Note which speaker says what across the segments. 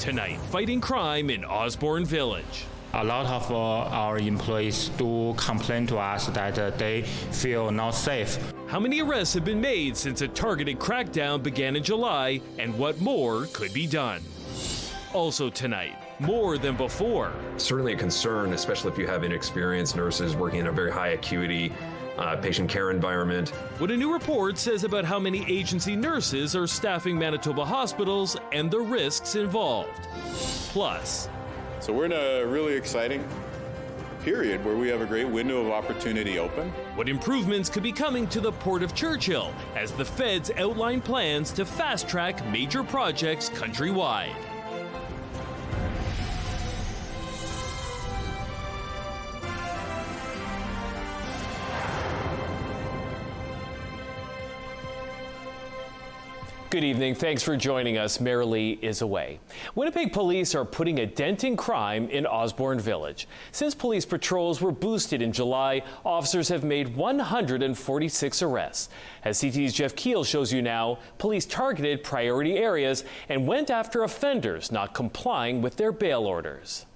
Speaker 1: Tonight, fighting crime in Osborne Village.
Speaker 2: A lot of our employees do complain to us that they feel not safe.
Speaker 1: How many arrests have been made since a targeted crackdown began in July, and what more could be done? Also tonight, more than before.
Speaker 3: Certainly a concern, especially if you have inexperienced nurses working in a very high acuity patient care environment.
Speaker 1: What a new report says about how many agency nurses are staffing Manitoba hospitals and the risks involved. Plus,
Speaker 4: so we're in a really exciting period where we have a great window of opportunity open.
Speaker 1: What improvements could be coming to the Port of Churchill as the feds outline plans to fast-track major projects countrywide. Good evening. Thanks for joining us. Marilee is away. Winnipeg police are putting a dent in crime in Osborne Village. Since police patrols were boosted in July, officers have made 146 arrests. As CTV's Jeff Keel shows you now, police targeted priority areas and went after offenders not complying with their bail orders.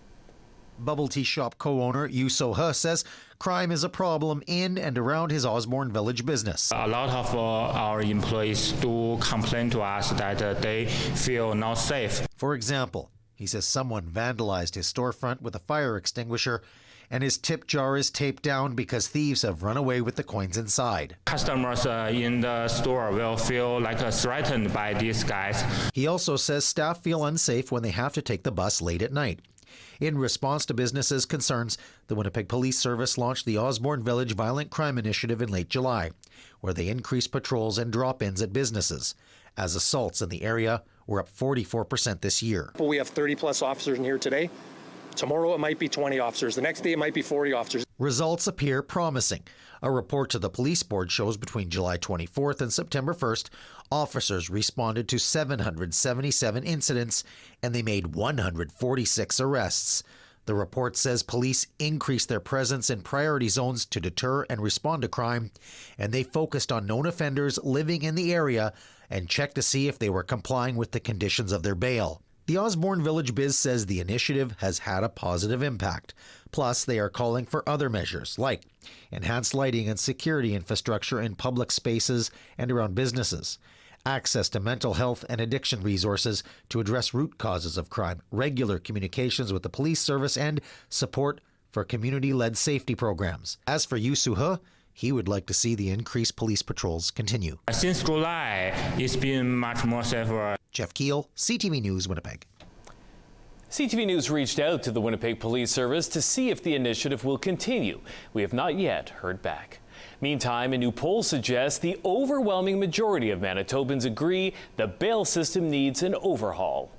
Speaker 5: Bubble tea shop co-owner Yu So-he says crime is a problem in and around his Osborne Village business.
Speaker 2: A lot of our employees do complain to us that they feel not safe.
Speaker 5: For example, he says someone vandalized his storefront with a fire extinguisher and his tip jar is taped down because thieves have run away with the coins inside.
Speaker 2: Customers in the store will feel like threatened by these guys.
Speaker 5: He also says staff feel unsafe when they have to take the bus late at night. In response to businesses' concerns, the Winnipeg Police Service launched the Osborne Village Violent Crime Initiative in late July, where they increased patrols and drop-ins at businesses, as assaults in the area were up 44% this year.
Speaker 6: We have 30-plus officers in here today. Tomorrow it might be 20 officers. The next day it might be 40 officers.
Speaker 5: Results appear promising. A report to the police board shows between July 24th and September 1st, officers responded to 777 incidents and they made 146 arrests. The report says police increased their presence in priority zones to deter and respond to crime, and they focused on known offenders living in the area and checked to see if they were complying with the conditions of their bail. The Osborne Village Biz says the initiative has had a positive impact. Plus, they are calling for other measures like enhanced lighting and security infrastructure in public spaces and around businesses, access to mental health and addiction resources to address root causes of crime, regular communications with the police service, and support for community-led safety programs. As for Yu So-he, he would like to see the increased police patrols continue.
Speaker 2: Since July, it's been much more safer.
Speaker 5: Jeff Keel, CTV News, Winnipeg.
Speaker 1: CTV News reached out to the Winnipeg Police Service to see if the initiative will continue. We have not yet heard back. Meantime, a new poll suggests the overwhelming majority of Manitobans agree the bail system needs an overhaul.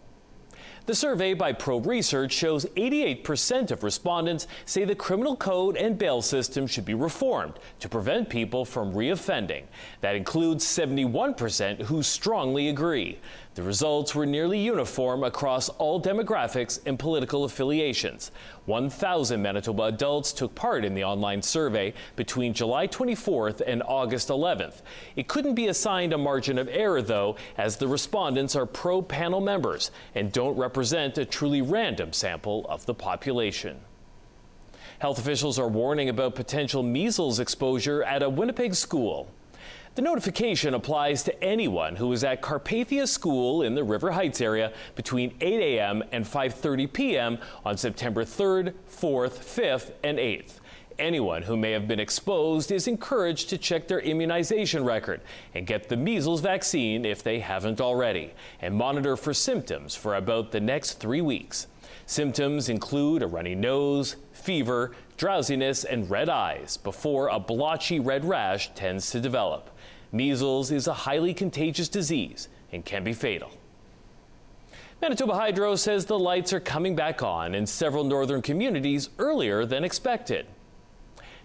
Speaker 1: The survey by Probe Research shows 88% of respondents say the criminal code and bail system should be reformed to prevent people from reoffending. That includes 71% who strongly agree. The results were nearly uniform across all demographics and political affiliations. 1,000 Manitoba adults took part in the online survey between July 24th and August 11th. It couldn't be assigned a margin of error, though, as the respondents are Probe panel members and don't represent a truly random sample of the population. Health officials are warning about potential measles exposure at a Winnipeg school. The notification applies to anyone who is at Carpathia School in the River Heights area between 8 a.m. and 5:30 p.m. on September 3rd, 4th, 5th, and 8th. Anyone who may have been exposed is encouraged to check their immunization record and get the measles vaccine if they haven't already, and monitor for symptoms for about the next 3 weeks. Symptoms include a runny nose, fever, drowsiness, and red eyes before a blotchy red rash tends to develop. Measles is a highly contagious disease and can be fatal. Manitoba Hydro says the lights are coming back on in several northern communities earlier than expected.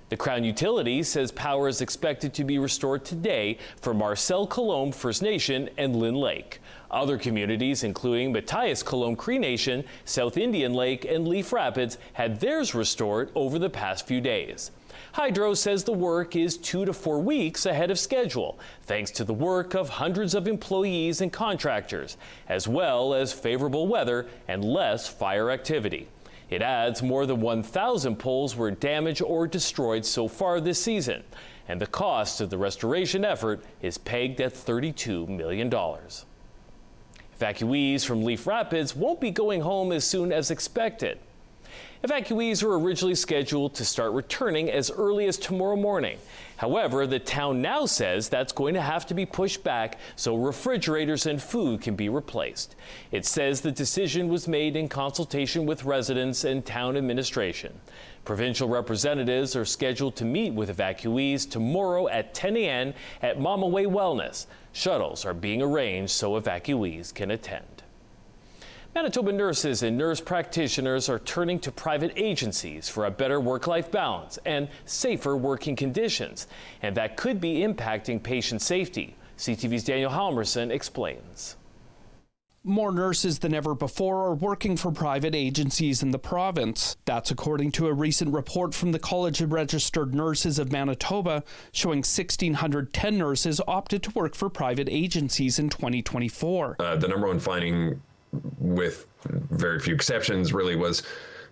Speaker 1: The Crown Utility says power is expected to be restored today for Marcel Colombe First Nation and Lynn Lake. Other communities, including Matthias Colombe Cree Nation, South Indian Lake, and Leaf Rapids, had theirs restored over the past few days. Hydro says the work is 2 to 4 weeks ahead of schedule, thanks to the work of hundreds of employees and contractors, as well as favorable weather and less fire activity. It adds more than 1,000 poles were damaged or destroyed so far this season, and the cost of the restoration effort is pegged at $32 million. Evacuees from Leaf Rapids won't be going home as soon as expected. Evacuees were originally scheduled to start returning as early as tomorrow morning. However, the town now says that's going to have to be pushed back so refrigerators and food can be replaced. It says the decision was made in consultation with residents and town administration. Provincial representatives are scheduled to meet with evacuees tomorrow at 10 a.m. at Mama Way Wellness. Shuttles are being arranged so evacuees can attend. Manitoba nurses and nurse practitioners are turning to private agencies for a better work-life balance and safer working conditions, and that could be impacting patient safety. CTV's Daniel Halmerson explains.
Speaker 7: More nurses than ever before are working for private agencies in the province. That's according to a recent report from the College of Registered Nurses of Manitoba, showing 1,610 nurses opted to work for private agencies in 2024.
Speaker 3: The number one finding, with very few exceptions, really was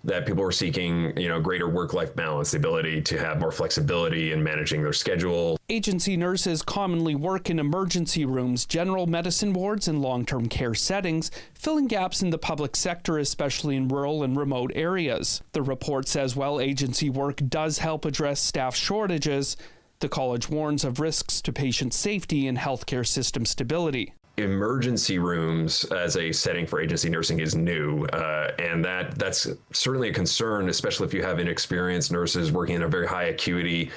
Speaker 3: that people were seeking, greater work-life balance, the ability to have more flexibility in managing their schedule.
Speaker 7: Agency nurses commonly work in emergency rooms, general medicine wards, and long-term care settings, filling gaps in the public sector, especially in rural and remote areas. The report says while agency work does help address staff shortages, the college warns of risks to patient safety and healthcare system stability.
Speaker 3: Emergency rooms as a setting for agency nursing is new, and that's certainly a concern, especially if you have inexperienced nurses working in a very high acuity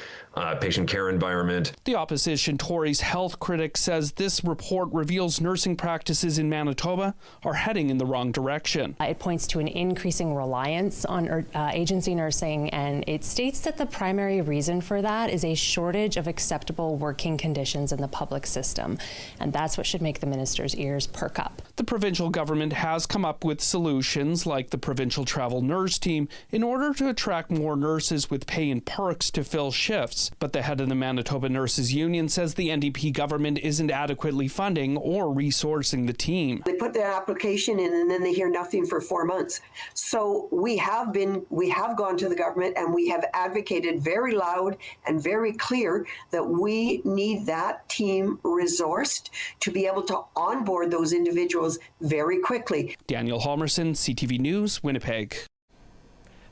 Speaker 3: patient care environment.
Speaker 7: The opposition Tories health critic says this report reveals nursing practices in Manitoba are heading in the wrong direction.
Speaker 8: It points to an increasing reliance on agency nursing, and it states that the primary reason for that is a shortage of acceptable working conditions in the public system, and that's what should make the minister's ears perk up.
Speaker 7: The provincial government has come up with solutions like the provincial travel nurse team in order to attract more nurses with pay and perks to fill shifts. But the head of the Manitoba Nurses Union says the NDP government isn't adequately funding or resourcing the team.
Speaker 9: They put their application in and then they hear nothing for 4 months. So we have gone to the government and we have advocated very loud and very clear that we need that team resourced to be able to onboard those individuals very quickly.
Speaker 7: Daniel Halmerson, CTV News, Winnipeg.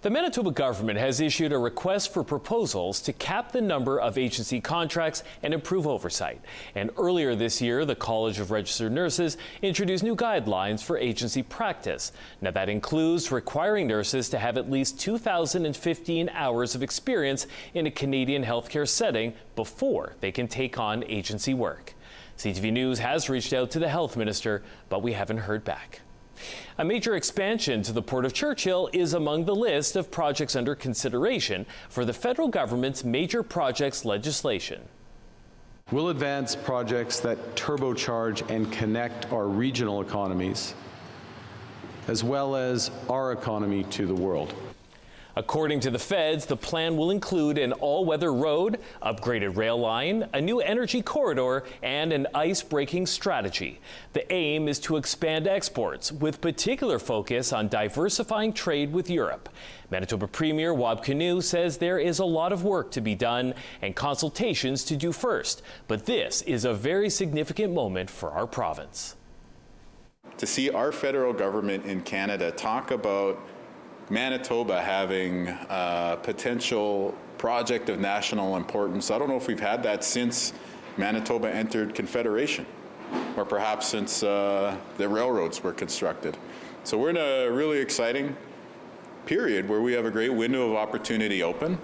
Speaker 1: The Manitoba government has issued a request for proposals to cap the number of agency contracts and improve oversight. And earlier this year, the College of Registered Nurses introduced new guidelines for agency practice. Now, that includes requiring nurses to have at least 2,015 hours of experience in a Canadian healthcare setting before they can take on agency work. CTV News has reached out to the health minister, but we haven't heard back. A major expansion to the Port of Churchill is among the list of projects under consideration for the federal government's major projects legislation.
Speaker 10: We'll advance projects that turbocharge and connect our regional economies, as well as our economy to the world.
Speaker 1: According to the feds, the plan will include an all-weather road, upgraded rail line, a new energy corridor, and an ice-breaking strategy. The aim is to expand exports, with particular focus on diversifying trade with Europe. Manitoba Premier Wab Kinew says there is a lot of work to be done and consultations to do first, but this is a very significant moment for our province.
Speaker 4: To see our federal government in Canada talk about Manitoba having a potential project of national importance. I don't know if we've had that since Manitoba entered Confederation, or perhaps since the railroads were constructed. So we're in a really exciting period where we have a great window of opportunity open.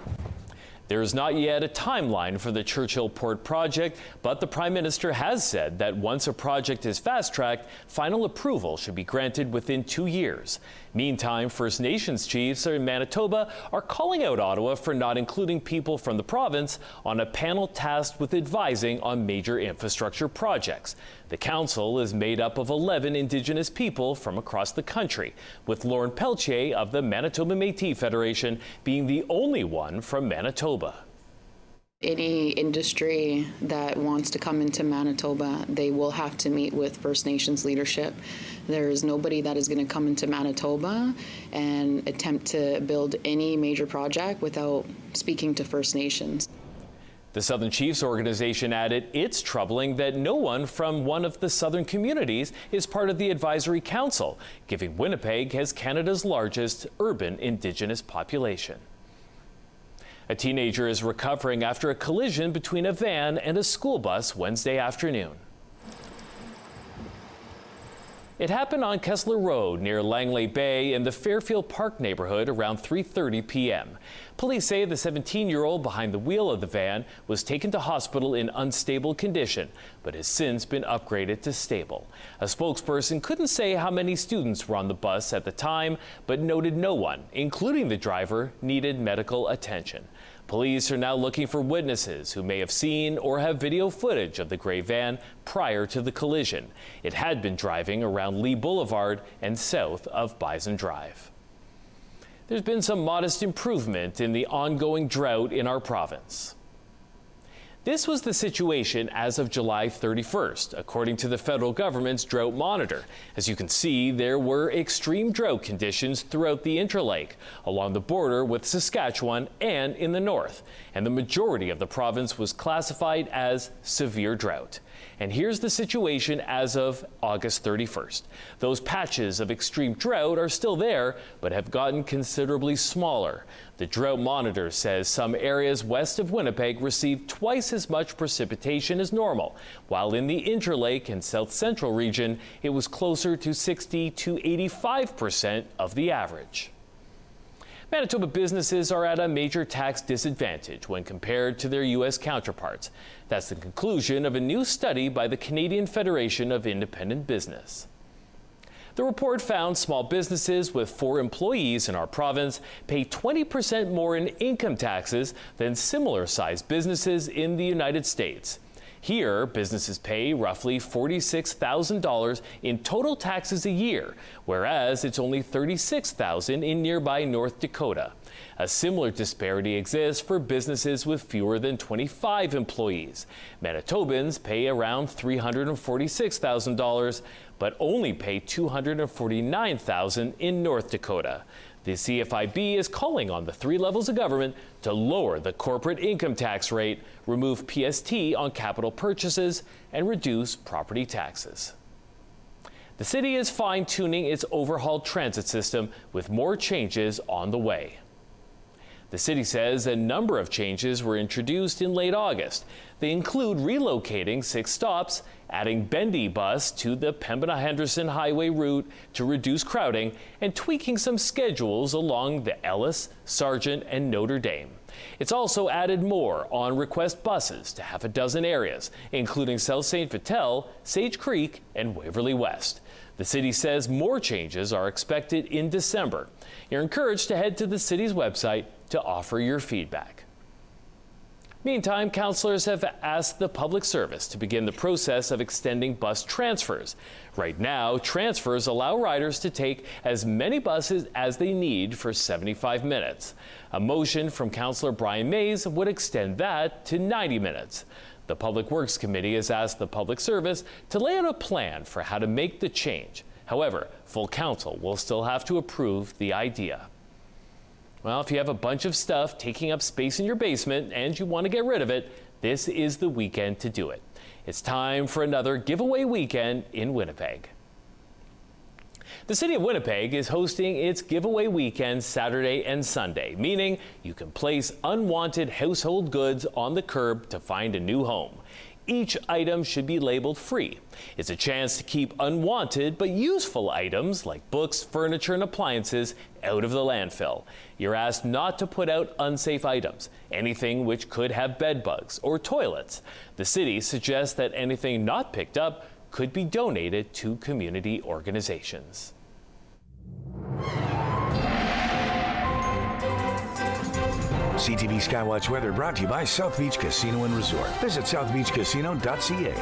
Speaker 1: There is not yet a timeline for the Churchill Port project, but the Prime Minister has said that once a project is fast-tracked, final approval should be granted within 2 years. Meantime, First Nations chiefs in Manitoba are calling out Ottawa for not including people from the province on a panel tasked with advising on major infrastructure projects. The council is made up of 11 Indigenous people from across the country, with Lauren Peltier of the Manitoba Métis Federation being the only one from Manitoba.
Speaker 11: Any industry that wants to come into Manitoba, they will have to meet with First Nations leadership. There is nobody that is going to come into Manitoba and attempt to build any major project without speaking to First Nations.
Speaker 1: The Southern Chiefs organization added it's troubling that no one from one of the southern communities is part of the advisory council, given Winnipeg has Canada's largest urban Indigenous population. A teenager is recovering after a collision between a van and a school bus Wednesday afternoon. It happened on Kessler Road near Langley Bay in the Fairfield Park neighborhood around 3:30 p.m. Police say the 17-year-old behind the wheel of the van was taken to hospital in unstable condition, but has since been upgraded to stable. A spokesperson couldn't say how many students were on the bus at the time, but noted no one, including the driver, needed medical attention. Police are now looking for witnesses who may have seen or have video footage of the gray van prior to the collision. It had been driving around Lee Boulevard and south of Bison Drive. There's been some modest improvement in the ongoing drought in our province. This was the situation as of July 31st, according to the federal government's drought monitor. As you can see, there were extreme drought conditions throughout the Interlake, along the border with Saskatchewan and in the north, and the majority of the province was classified as severe drought. And here's the situation as of August 31st. Those patches of extreme drought are still there, but have gotten considerably smaller. The drought monitor says some areas west of Winnipeg received twice as much precipitation as normal, while in the Interlake and South Central region, it was closer to 60 to 85% of the average. Manitoba businesses are at a major tax disadvantage when compared to their U.S. counterparts. That's the conclusion of a new study by the Canadian Federation of Independent Business. The report found small businesses with 4 employees in our province pay 20% more in income taxes than similar-sized businesses in the United States. Here, businesses pay roughly $46,000 in total taxes a year, whereas it's only $36,000 in nearby North Dakota. A similar disparity exists for businesses with fewer than 25 employees. Manitobans pay around $346,000, but only pay $249,000 in North Dakota. The CFIB is calling on the 3 levels of government to lower the corporate income tax rate, remove PST on capital purchases, and reduce property taxes. The city is fine-tuning its overhauled transit system with more changes on the way. The city says a number of changes were introduced in late August. They include relocating 6 stops, adding Bendy Bus to the Pembina-Henderson Highway route to reduce crowding, and tweaking some schedules along the Ellis, Sargent, and Notre Dame. It's also added more on-request buses to half a dozen areas, including South St. Vital, Sage Creek, and Waverly West. The city says more changes are expected in December. You're encouraged to head to the city's website to offer your feedback. Meantime, councillors have asked the Public Service to begin the process of extending bus transfers. Right now, transfers allow riders to take as many buses as they need for 75 minutes. A motion from Councillor Brian Mays would extend that to 90 minutes. The Public Works Committee has asked the Public Service to lay out a plan for how to make the change. However, full council will still have to approve the idea. Well, if you have a bunch of stuff taking up space in your basement and you want to get rid of it, this is the weekend to do it. It's time for another giveaway weekend in Winnipeg. The City of Winnipeg is hosting its giveaway weekend Saturday and Sunday, meaning you can place unwanted household goods on the curb to find a new home. Each item should be labeled free. It's a chance to keep unwanted but useful items like books, furniture, and appliances out of the landfill. You're asked not to put out unsafe items, anything which could have bed bugs or toilets. The city suggests that anything not picked up could be donated to community organizations.
Speaker 12: CTV Skywatch weather brought to you by South Beach Casino and Resort. Visit southbeachcasino.ca.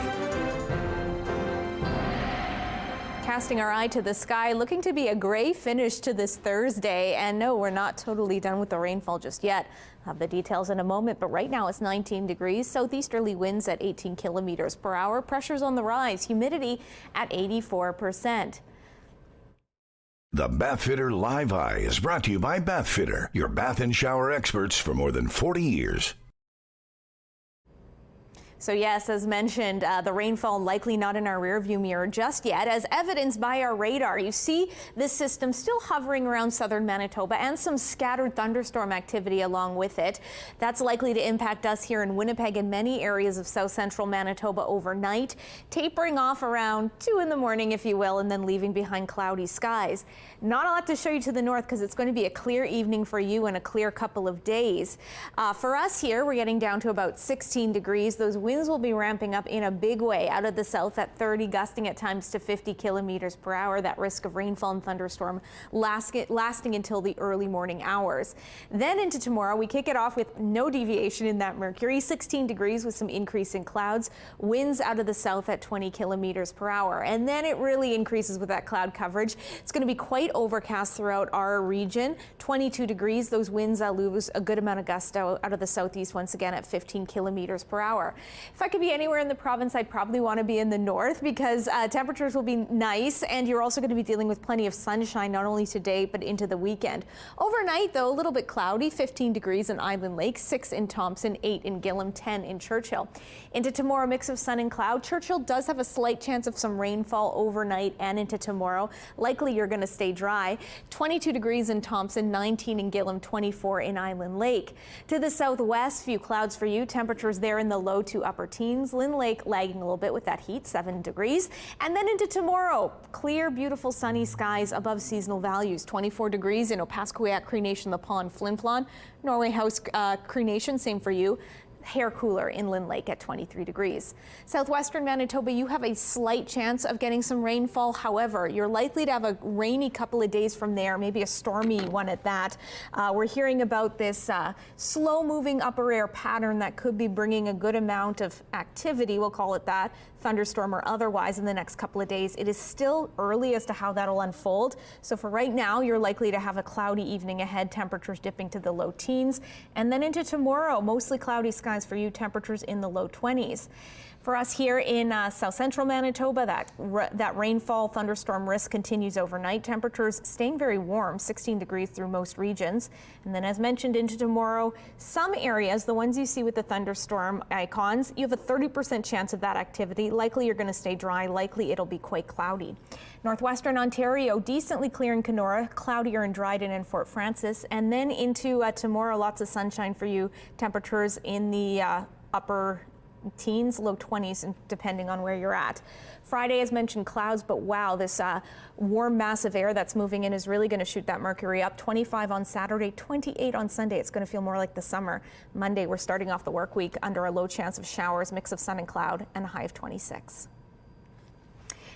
Speaker 13: casting our eye to the sky, looking to be a gray finish to this Thursday. And no, we're not totally done with the rainfall just yet. I'll have the details in a moment, but right now it's 19 degrees, southeasterly winds at 18 kilometers per hour, pressures on the rise, humidity at 84%.
Speaker 12: The Bathfitter Live Eye is brought to you by Bathfitter, your bath and shower experts for more than 40 years.
Speaker 13: So yes, as mentioned, the rainfall likely not in our rearview mirror just yet, as evidenced by our radar. You see this system still hovering around southern Manitoba and some scattered thunderstorm activity along with it. That's likely to impact us here in Winnipeg and many areas of south central Manitoba overnight, tapering off around 2 in the morning, if you will, and then leaving behind cloudy skies. Not a lot to show you to the north because it's going to be a clear evening for you and a clear couple of days. For us here, we're getting down to about 16 degrees. Those winds will be ramping up in a big way out of the south at 30, gusting at times to 50 kilometers per hour. That risk of rainfall and thunderstorm lasting until the early morning hours. Then into tomorrow, we kick it off with no deviation in that mercury, 16 degrees with some increase in clouds, winds out of the south at 20 kilometers per hour. And then it really increases with that cloud coverage. It's going to be quite overcast throughout our region, 22 degrees. Those winds lose a good amount of gusto out of the southeast once again at 15 kilometers per hour. If I could be anywhere in the province, I'd probably want to be in the north because temperatures will be nice, and you're also going to be dealing with plenty of sunshine not only today but into the weekend. Overnight, though, a little bit cloudy, 15 degrees in Island Lake, 6 in Thompson, 8 in Gillam, 10 in Churchill. Into tomorrow, mix of sun and cloud. Churchill does have a slight chance of some rainfall overnight and into tomorrow. Likely you're going to stay dry. 22 degrees in Thompson, 19 in Gillam, 24 in Island Lake. To the southwest, few clouds for you. Temperatures there in the low to upper teens. Lynn Lake lagging a little bit with that heat, 7 degrees. And then into tomorrow, clear, beautiful sunny skies above seasonal values. 24 degrees in Opaskwayak, Cree Nation, The Pond, Flin Flon. Norway House, Cree Nation, same for you. Hair cooler in Lynn Lake at 23 degrees. Southwestern Manitoba, you have a slight chance of getting some rainfall. However, you're likely to have a rainy couple of days from there, maybe a stormy one at that. We're hearing about this slow-moving upper air pattern that could be bringing a good amount of activity, we'll call it that, thunderstorm or otherwise, in the next couple of days. It is still early as to how that'll unfold. So for right now, you're likely to have a cloudy evening ahead, temperatures dipping to the low teens. And then into tomorrow, mostly cloudy skies for you, temperatures in the low 20s. For us here in south central Manitoba, that rainfall thunderstorm risk continues overnight. Temperatures staying very warm, 16 degrees through most regions. And then as mentioned into tomorrow, some areas, the ones you see with the thunderstorm icons, you have a 30% chance of that activity. Likely you're going to stay dry. Likely it'll be quite cloudy. Northwestern Ontario, decently clear in Kenora, cloudier in Dryden and Fort Francis. And then into tomorrow, lots of sunshine for you. Temperatures in the upper teens, low 20s, depending on where you're at. Friday, as mentioned, clouds, but wow, this warm mass of air that's moving in is really going to shoot that mercury up. 25 on Saturday, 28 on Sunday. It's going to feel more like the summer. Monday, we're starting off the work week under a low chance of showers, mix of sun and cloud, and a high of 26.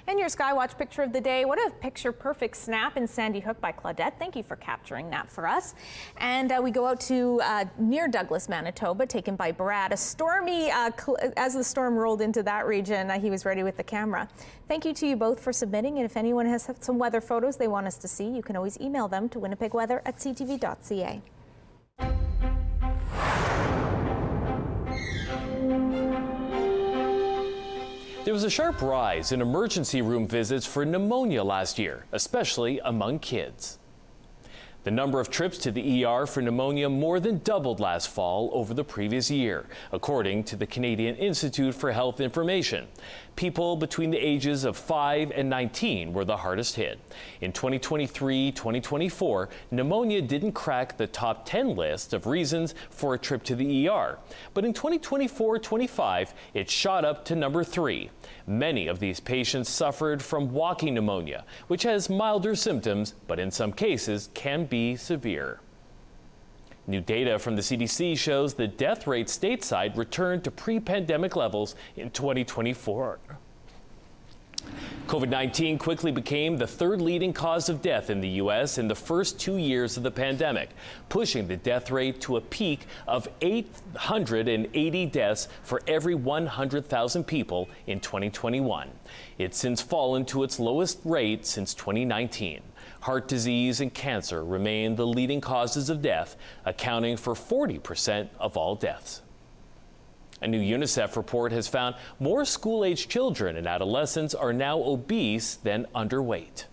Speaker 13: And your Skywatch picture of the day, what a picture-perfect snap in Sandy Hook by Claudette. Thank you for capturing that for us. And we go out to near Douglas, Manitoba, taken by Brad. A stormy, as the storm rolled into that region, he was ready with the camera. Thank you to you both for submitting. And if anyone has some weather photos they want us to see, you can always email them to winnipegweather@ctv.ca.
Speaker 1: There was a sharp rise in emergency room visits for pneumonia last year, especially among kids. The number of trips to the ER for pneumonia more than doubled last fall over the previous year, according to the Canadian Institute for Health Information. People between the ages of 5 and 19 were the hardest hit. In 2023-2024, pneumonia didn't crack the top 10 list of reasons for a trip to the ER. But in 2024-25, it shot up to number 3. Many of these patients suffered from walking pneumonia, which has milder symptoms, but in some cases can be severe. New data from the CDC shows the death rate stateside returned to pre-pandemic levels in 2024. COVID-19 quickly became the third leading cause of death in the U.S. in the first 2 years of the pandemic, pushing the death rate to a peak of 880 deaths for every 100,000 people in 2021. It's since fallen to its lowest rate since 2019. Heart disease and cancer remain the leading causes of death, accounting for 40% of all deaths. A new UNICEF report has found more school-aged children and adolescents are now obese than underweight.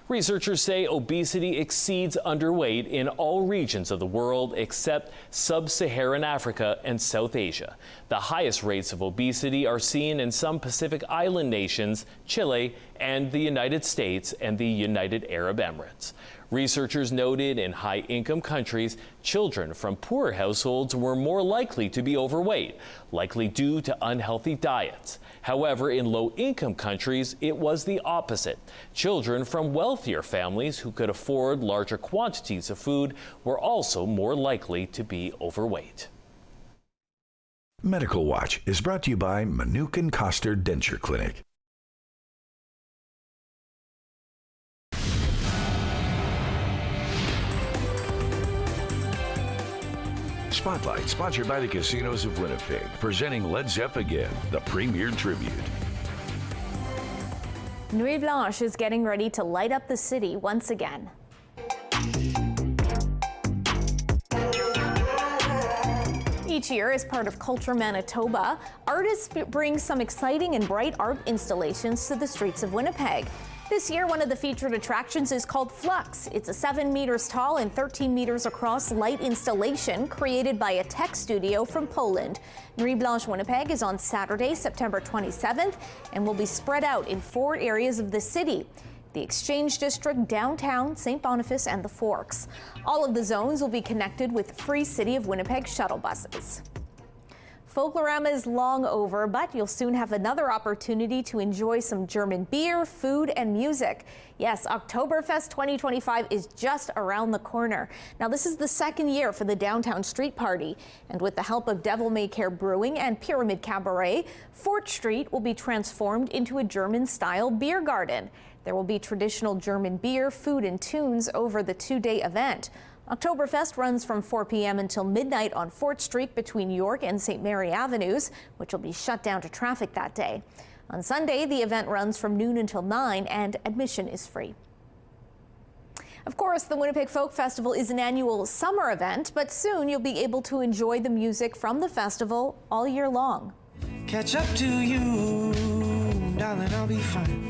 Speaker 1: Researchers say obesity exceeds underweight in all regions of the world except sub-Saharan Africa and South Asia. The highest rates of obesity are seen in some Pacific Island nations, Chile, and the United States and the United Arab Emirates. Researchers noted in high-income countries, children from poorer households were more likely to be overweight, likely due to unhealthy diets. However, in low-income countries, it was the opposite. Children from wealthier families who could afford larger quantities of food were also more likely to be overweight.
Speaker 12: Medical Watch is brought to you by Manuka and Koster Denture Clinic. Spotlight, sponsored by the Casinos of Winnipeg, presenting Led Zepp again, the premier tribute.
Speaker 13: Nuit Blanche is getting ready to light up the city once again. Each year, as part of Culture Manitoba, artists bring some exciting and bright art installations to the streets of Winnipeg. This year, one of the featured attractions is called Flux. It's a 7 meters tall and 13 meters across light installation created by a tech studio from Poland. Nuit Blanche Winnipeg is on Saturday, September 27th, and will be spread out in 4 areas of the city: the Exchange District, downtown, St. Boniface, and the Forks. All of the zones will be connected with free City of Winnipeg shuttle buses. Folklorama is long over, but you'll soon have another opportunity to enjoy some German beer, food, and music. Yes, Oktoberfest 2025 is just around the corner. Now, this is the second year for the Downtown Street Party, and with the help of Devil May Care Brewing and Pyramid Cabaret, Fort Street will be transformed into a German-style beer garden. There will be traditional German beer, food, and tunes over the 2-day event. Oktoberfest runs from 4 p.m. until midnight on Fort Street between York and St. Mary Avenues, which will be shut down to traffic that day. On Sunday, the event runs from noon until 9, and admission is free. Of course, the Winnipeg Folk Festival is an annual summer event, but soon you'll be able to enjoy the music from the festival all year long.
Speaker 14: Catch up to you, darling, I'll be fine.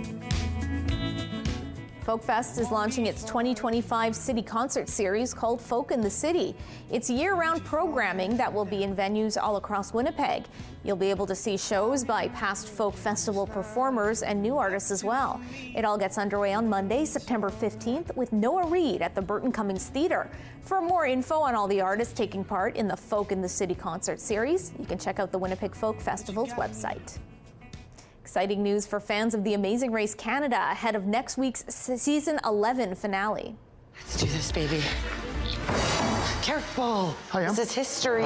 Speaker 13: Folkfest is launching its 2025 city concert series called Folk in the City. It's year-round programming that will be in venues all across Winnipeg. You'll be able to see shows by past folk festival performers and new artists as well. It all gets underway on Monday, September 15th, with Noah Reid at the Burton Cummings Theatre. For more info on all the artists taking part in the Folk in the City concert series, you can check out the Winnipeg Folk Festival's website. Exciting news for fans of The Amazing Race Canada ahead of next week's season 11 finale.
Speaker 15: Let's do this, baby. Careful. This is history.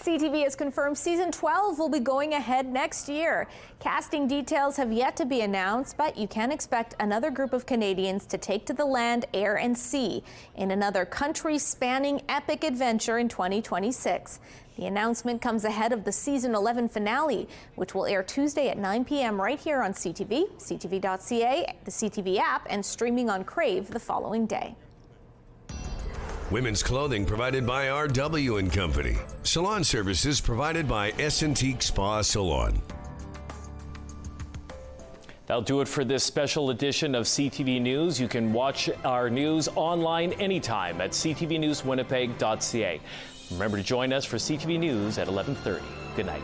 Speaker 13: CTV has confirmed season 12 will be going ahead next year. Casting details have yet to be announced, but you can expect another group of Canadians to take to the land, air, and sea in another country-spanning epic adventure in 2026. The announcement comes ahead of the season 11 finale, which will air Tuesday at 9 p.m. right here on CTV, CTV.ca, the CTV app, and streaming on Crave the following day.
Speaker 16: Women's clothing provided by RW & Company. Salon services provided by S&T Spa Salon.
Speaker 1: That'll do it for this special edition of CTV News. You can watch our news online anytime at ctvnewswinnipeg.ca. Remember to join us for CTV News at 11:30. Good night.